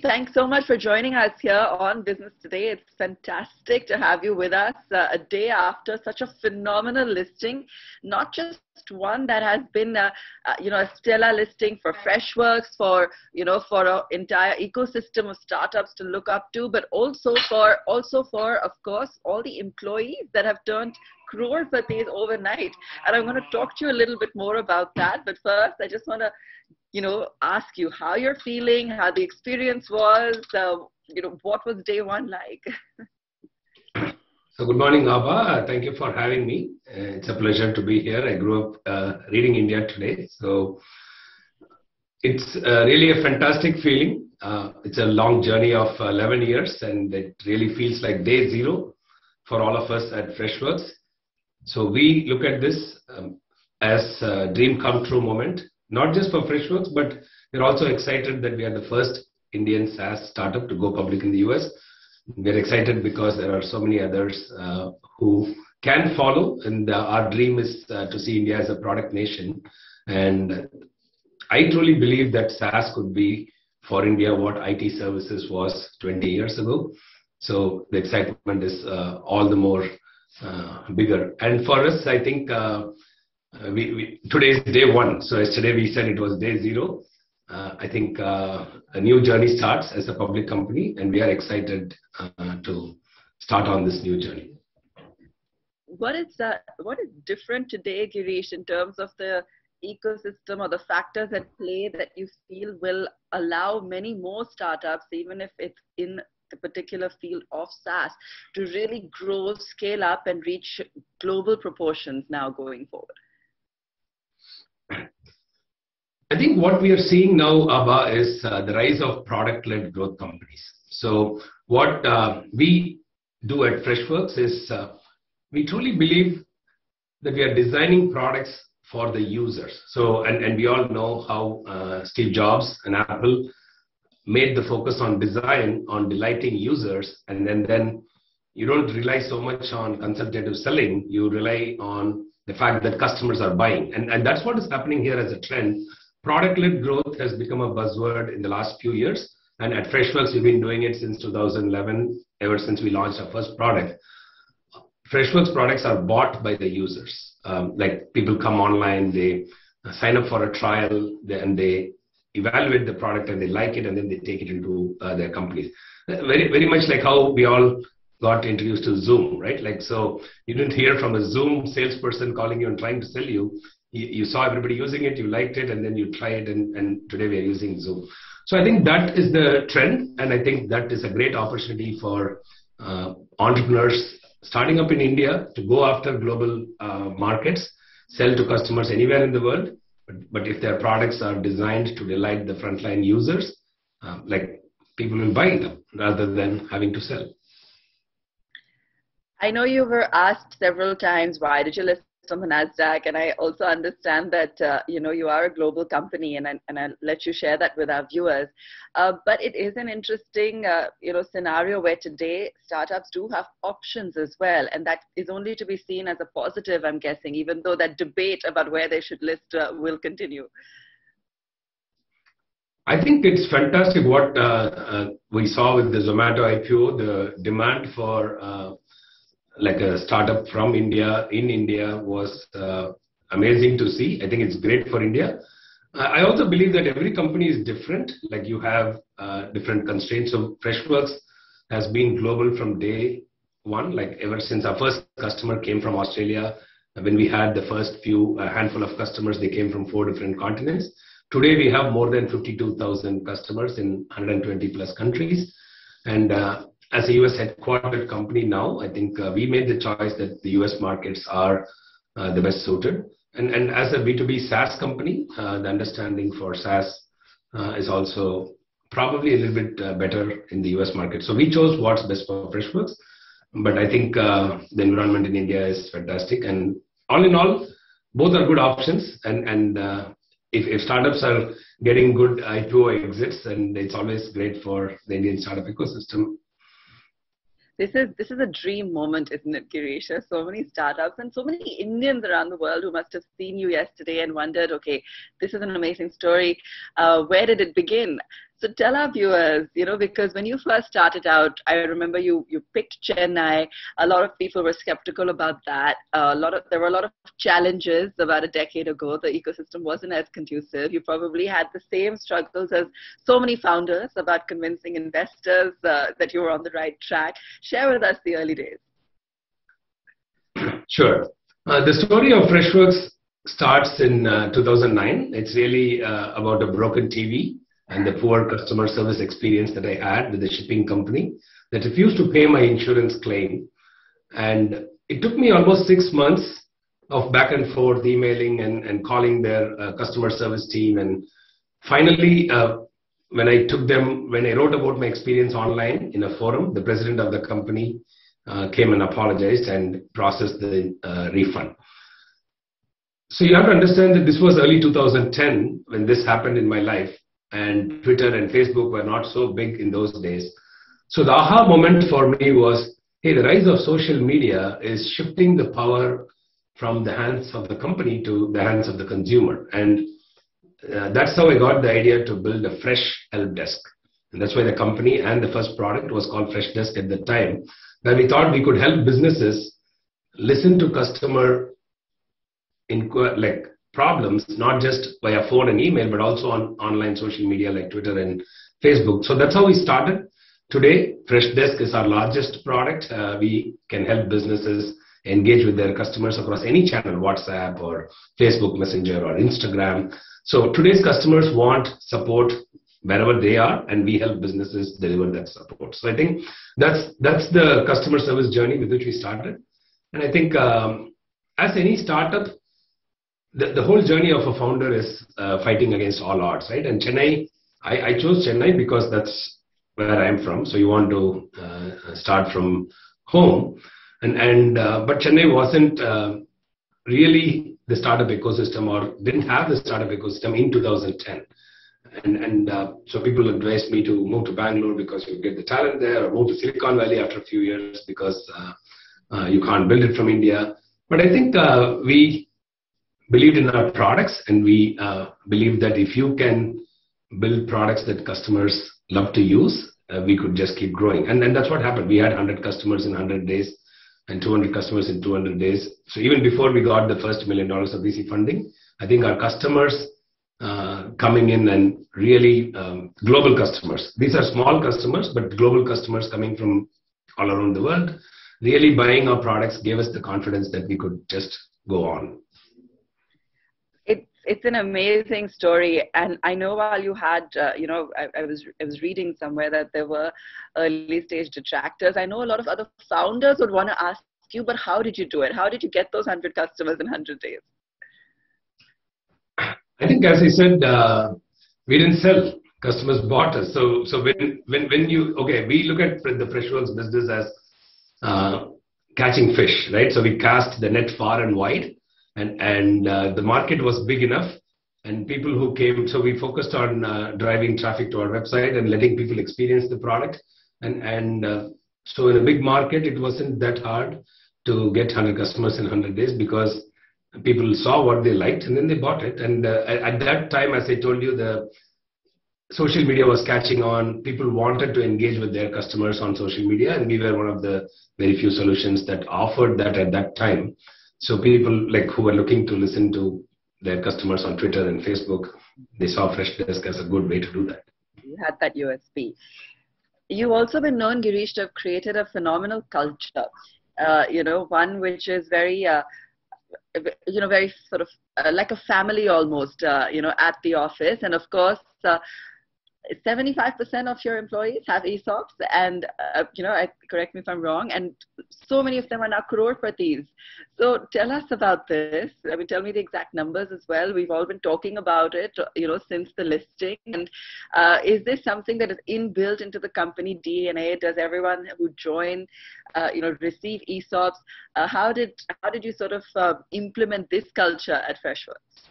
thanks so much for joining us here on Business Today. It's fantastic to have you with us a day after such a phenomenal listing, not just one that has been a stellar listing for Freshworks, for an entire ecosystem of startups to look up to, but also for of course all the employees that have turned crorepatis overnight. And I'm going to talk to you a little bit more about that. But first, I just want to ask you how you're feeling, how the experience was, what was day one like? So good morning, Abha. Thank you for having me. It's a pleasure to be here. I grew up reading India Today. So it's really a fantastic feeling. It's a long journey of 11 years, and it really feels like day zero for all of us at Freshworks. So we look at this as a dream come true moment. Not just for Freshworks, but we're also excited that we are the first Indian SaaS startup to go public in the US. We're excited because there are so many others who can follow, and our dream is to see India as a product nation. And I truly believe that SaaS could be for India what IT services was 20 years ago. So the excitement is all the more bigger. And for us, I think today is day one. So yesterday we said it was day zero. I think a new journey starts as a public company, and we are excited to start on this new journey. What is different today, Girish, in terms of the ecosystem or the factors at play that you feel will allow many more startups, even if it's in the particular field of SaaS, to really grow, scale up, and reach global proportions now going forward? I think what we are seeing now, Abha, is the rise of product-led growth companies. So what we do at Freshworks is we truly believe that we are designing products for the users. So, and we all know how Steve Jobs and Apple made the focus on design, on delighting users, and then you don't rely so much on consultative selling, you rely on the fact that customers are buying. And that's what is happening here as a trend. Product-led growth has become a buzzword in the last few years. And at Freshworks, we've been doing it since 2011, ever since we launched our first product. Freshworks products are bought by the users. Like people come online, they sign up for a trial, and they evaluate the product and they like it, and then they take it into their companies. Very, very much like how we all got introduced to Zoom, right? Like, so you didn't hear from a Zoom salesperson calling you and trying to sell you. You saw everybody using it, you liked it, and then you tried, and today we are using Zoom. So I think that is the trend, and I think that is a great opportunity for entrepreneurs starting up in India to go after global markets, sell to customers anywhere in the world. But if their products are designed to delight the frontline users, like people will buy them rather than having to sell. I know you were asked several times, why did you list on the Nasdaq? And I also understand that, you are a global company, and I'll let you share that with our viewers. But it is an interesting, scenario where today startups do have options as well. And that is only to be seen as a positive, I'm guessing, even though that debate about where they should list will continue. I think it's fantastic what we saw with the Zomato IPO, the demand for like a startup from India, in India, was amazing to see. I think it's great for India. I also believe that every company is different, like you have different constraints. So Freshworks has been global from day one, like ever since our first customer came from Australia. When we had the first handful of customers, they came from 4 different continents. Today we have more than 52,000 customers in 120 plus countries. And as a US headquartered company now, I think we made the choice that the US markets are the best suited. And as a B2B SaaS company, the understanding for SaaS is also probably a little bit better in the US market. So we chose what's best for Freshworks. But I think the environment in India is fantastic. And all in all, both are good options. And if startups are getting good IPO exits, then it's always great for the Indian startup ecosystem. This is a dream moment, isn't it, Girish? There's so many startups and so many Indians around the world who must have seen you yesterday and wondered, okay, this is an amazing story. Where did it begin? So tell our viewers, because when you first started out, I remember you picked Chennai. A lot of people were skeptical about that. There were a lot of challenges about a decade ago. The ecosystem wasn't as conducive. You probably had the same struggles as so many founders about convincing investors that you were on the right track. Share with us the early days. Sure. The story of Freshworks starts in 2009. It's really about a broken TV and the poor customer service experience that I had with the shipping company that refused to pay my insurance claim. And it took me almost 6 months of back and forth emailing and calling their customer service team. And finally, when I wrote about my experience online in a forum, the president of the company came and apologized and processed the refund. So you have to understand that this was early 2010 when this happened in my life, and Twitter and Facebook were not so big in those days. So the aha moment for me was, hey, the rise of social media is shifting the power from the hands of the company to the hands of the consumer. And that's how I got the idea to build a fresh help desk. And that's why the company and the first product was called Fresh Desk at the time, where we thought we could help businesses listen to customer problems, not just via phone and email, but also on online social media like Twitter and Facebook. So that's how we started. Today, Fresh Desk is our largest product. We can help businesses engage with their customers across any channel, WhatsApp or Facebook Messenger or Instagram. So today's customers want support wherever they are, and we help businesses deliver that support. So I think that's the customer service journey with which we started. And I think as any startup, the whole journey of a founder is fighting against all odds, right? And Chennai, I chose Chennai because that's where I'm from. So you want to start from home, but Chennai wasn't really the startup ecosystem, or didn't have the startup ecosystem in 2010. So people advised me to move to Bangalore because you get the talent there, or move to Silicon Valley after a few years because you can't build it from India. But I think we believed in our products, and we believed that if you can build products that customers love to use, we could just keep growing. And that's what happened. We had 100 customers in 100 days and 200 customers in 200 days. So even before we got the first $1 million of VC funding, I think our customers coming in and really global customers. These are small customers, but global customers coming from all around the world, really buying our products gave us the confidence that we could just go on. It's an amazing story, and I know while you had, I was reading somewhere that there were early stage detractors. I know a lot of other founders would want to ask you, but how did you do it? How did you get those 100 customers in 100 days? I think, as I said, we didn't sell. Customers bought us. So when we look at the Freshworks business as catching fish, right? So we cast the net far and wide. And the market was big enough, and people who came, so we focused on driving traffic to our website and letting people experience the product. So in a big market, it wasn't that hard to get 100 customers in 100 days because people saw what they liked and then they bought it. And at that time, as I told you, the social media was catching on. People wanted to engage with their customers on social media, and we were one of the very few solutions that offered that at that time. So people who were looking to listen to their customers on Twitter and Facebook, they saw Fresh Desk as a good way to do that. You had that USP. You've also been known, Girish, to have created a phenomenal culture. One which is very, very sort of like a family almost, at the office. And of course, 75% of your employees have ESOPs, and correct me if I'm wrong, and so many of them are now crorepatis. So tell us about this. I mean, tell me the exact numbers as well. We've all been talking about it, since the listing. And is this something that is inbuilt into the company DNA? Does everyone who join, receive ESOPs? How did you sort of implement this culture at Freshworks?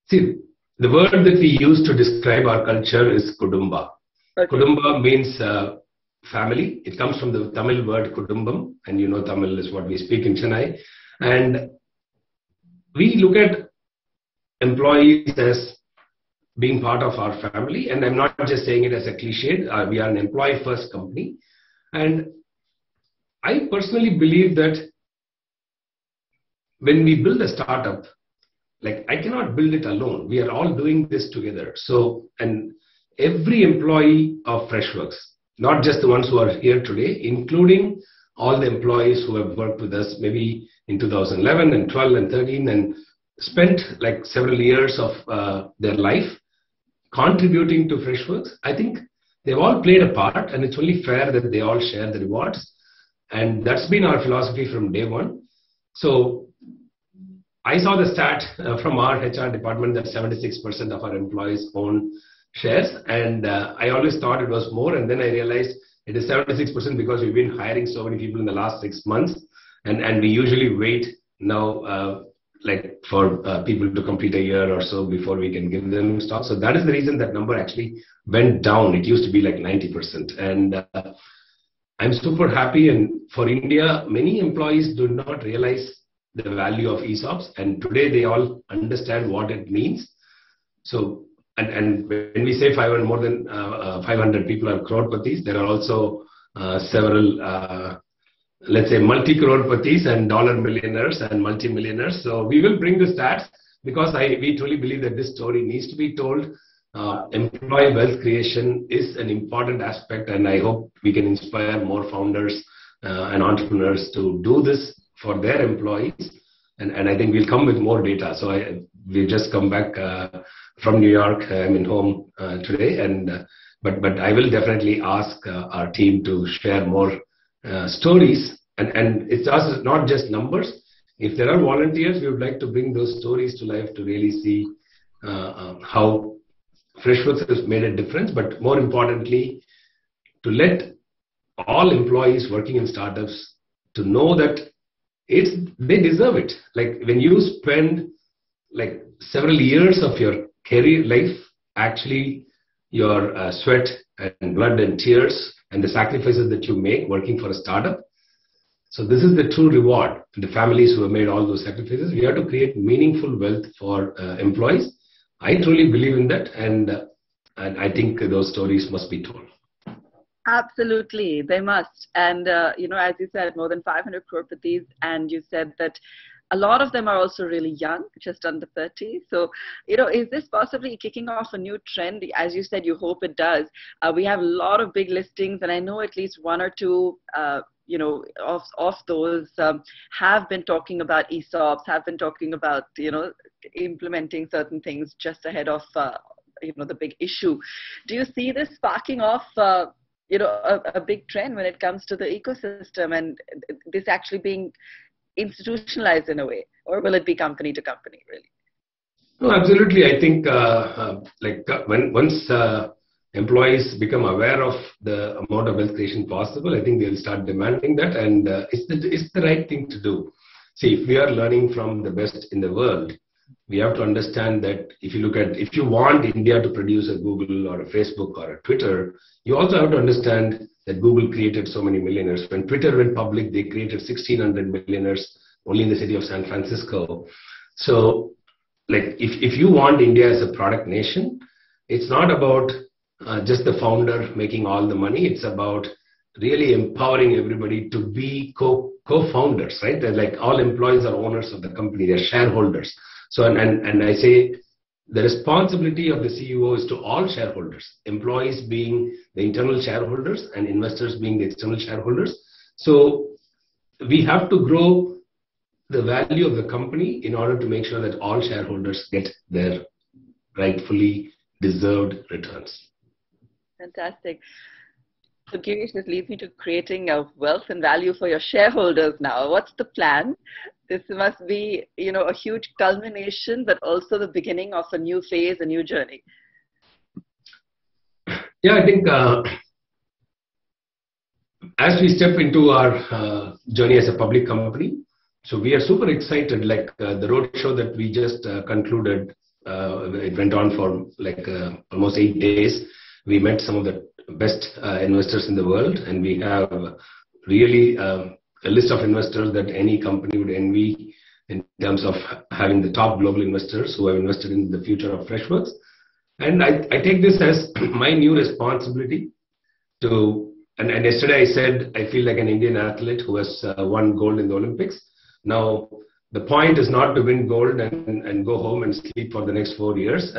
See, the word that we use to describe our culture is Kudumba. Okay. Kudumba means family. It comes from the Tamil word Kudumbam, and Tamil is what we speak in Chennai. And we look at employees as being part of our family. And I'm not just saying it as a cliche. We are an employee-first company. And I personally believe that when we build a startup, like I cannot build it alone. We are all doing this together. So, and every employee of Freshworks, not just the ones who are here today, including all the employees who have worked with us maybe in 2011 and 12 and 13 and spent like several years of their life contributing to Freshworks, I think they've all played a part, and it's only fair that they all share the rewards. And that's been our philosophy from day one. So I saw the stat from our HR department that 76% of our employees own shares, and I always thought it was more, and then I realized it is 76% because we've been hiring so many people in the last 6 months, and we usually wait now like for people to complete a year or so before we can give them stock. So that is the reason that number actually went down. It used to be like 90%, and I'm super happy. And for India, many employees do not realize the value of ESOPs, and today they all understand what it means. So, and when we say 500, more than 500 people are crorepatis, there are also several, let's say, multi-crorepatis and dollar millionaires and multi-millionaires. So we will bring the stats because we truly believe that this story needs to be told. Employee wealth creation is an important aspect, and I hope we can inspire more founders and entrepreneurs to do this for their employees, and I think we'll come with more data. So we've just come back from New York. I'm in home today, and but I will definitely ask our team to share more stories, and it's also not just numbers. If there are volunteers, we would like to bring those stories to life to really see how Freshworks has made a difference, but more importantly, to let all employees working in startups to know that they deserve it. Like when you spend like several years of your career life, actually your sweat and blood and tears and the sacrifices that you make working for a startup. So this is the true reward to the families who have made all those sacrifices. We have to create meaningful wealth for employees. I truly believe in that, and I think those stories must be told. Absolutely, they must. And, as you said, more than 500 crorepatis, and you said that a lot of them are also really young, just under 30. So, is this possibly kicking off a new trend? As you said, you hope it does. We have a lot of big listings, and I know at least one or two, of those have been talking about ESOPs, have been talking about, implementing certain things just ahead of, the big issue. Do you see this sparking off a big trend when it comes to the ecosystem, and this actually being institutionalized in a way, or will it be company to company really? No, absolutely. I think once employees become aware of the amount of wealth creation possible, I think they'll start demanding that, and it's the right thing to do. See, if we are learning from the best in the world, we have to understand that if you want India to produce a Google or a Facebook or a Twitter, you also have to understand that Google created so many millionaires. When Twitter went public, they created 1,600 millionaires only in the city of San Francisco. So, like, if you want India as a product nation, it's not about just the founder making all the money. It's about really empowering everybody to be co-founders, right? They're like all employees are owners of the company, they're shareholders. So, and I say the responsibility of the CEO is to all shareholders, employees being the internal shareholders and investors being the external shareholders. So we have to grow the value of the company in order to make sure that all shareholders get their rightfully deserved returns. Fantastic. So Girish, this leads me to creating a wealth and value for your shareholders now. What's the plan? This must be, a huge culmination, but also the beginning of a new phase, a new journey. Yeah, I think as we step into our journey as a public company, so we are super excited. Like the roadshow that we just concluded, it went on for almost 8 days. We met some of the best investors in the world, and we have really a list of investors that any company would envy in terms of having the top global investors who have invested in the future of Freshworks. And I take this as my new responsibility to, and yesterday I said, I feel like an Indian athlete who has won gold in the Olympics. Now, the point is not to win gold and go home and sleep for the next 4 years.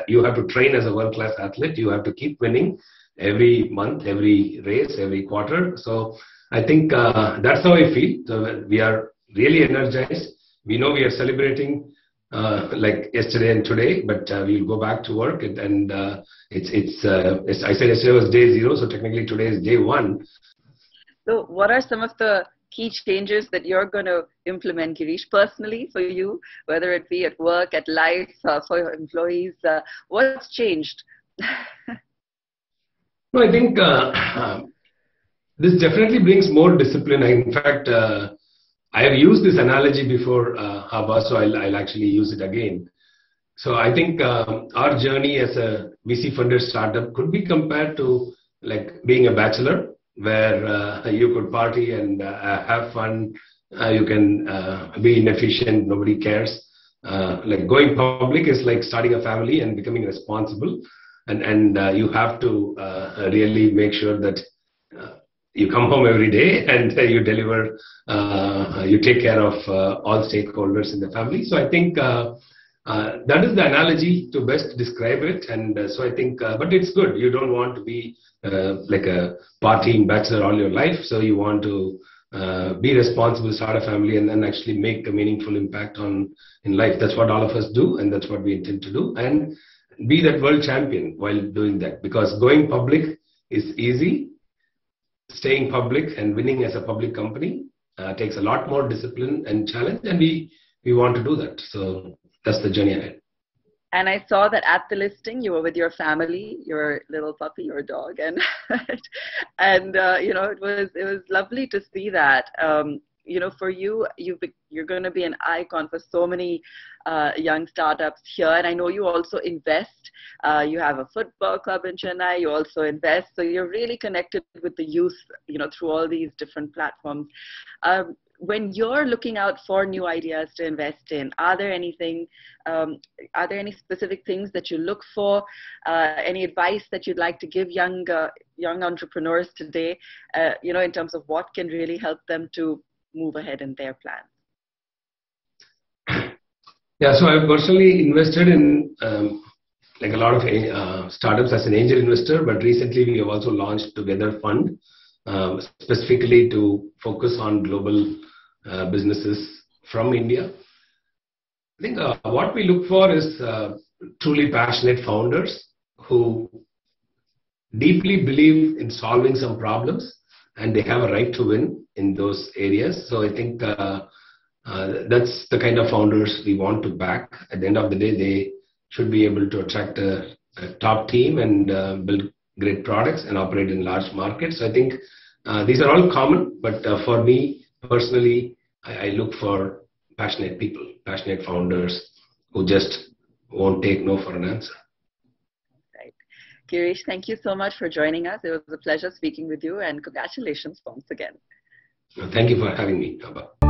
You have to train as a world-class athlete. You have to keep winning every month, every race, every quarter. So I think that's how I feel. So we are really energized. We know we are celebrating like yesterday and today, but we'll go back to work. And it's I said yesterday was day 0, so technically today is day 1. So what are some of the key changes that you're going to implement, Girish, personally for you, whether it be at work, at life, for your employees? What's changed? No, I think this definitely brings more discipline. In fact, I have used this analogy before, Haba, so I'll actually use it again. So I think our journey as a VC-funded startup could be compared to like being a bachelor, where you could party and have fun. You can be inefficient, nobody cares. Like going public is like starting a family and becoming responsible. And you have to really make sure that you come home every day and you deliver, you take care of all stakeholders in the family. So I think that is the analogy to best describe it. And so I think, but it's good. You don't want to be like a partying bachelor all your life. So you want to be responsible, start a family, and then actually make a meaningful impact in life. That's what all of us do, and that's what we intend to do. And be that world champion while doing that, because going public is easy. Staying public and winning as a public company takes a lot more discipline and challenge, and we want to do that. So that's the journey ahead. And I saw that at the listing, you were with your family, your little puppy, your dog, and you know, it was lovely to see that. You know, for you, you're going to be an icon for so many young startups here. And I know you also invest. You have a football club in Chennai. You also invest. So you're really connected with the youth, you know, through all these different platforms. When you're looking out for new ideas to invest in, are there any specific things that you look for? Any advice that you'd like to give young entrepreneurs today, you know, in terms of what can really help them to move ahead in their plans? Yeah, so I've personally invested in like a lot of startups as an angel investor, but recently we have also launched Together Fund, specifically to focus on global businesses from India. I think what we look for is truly passionate founders who deeply believe in solving some problems, and they have a right to win in those areas. So I think that's the kind of founders we want to back. At the end of the day, they should be able to attract a top team and build great products and operate in large markets. So I think these are all common, but for me personally, I look for passionate people, passionate founders who just won't take no for an answer. Right. Girish, thank you so much for joining us. It was a pleasure speaking with you, and congratulations once again. Thank you for having me, Abba.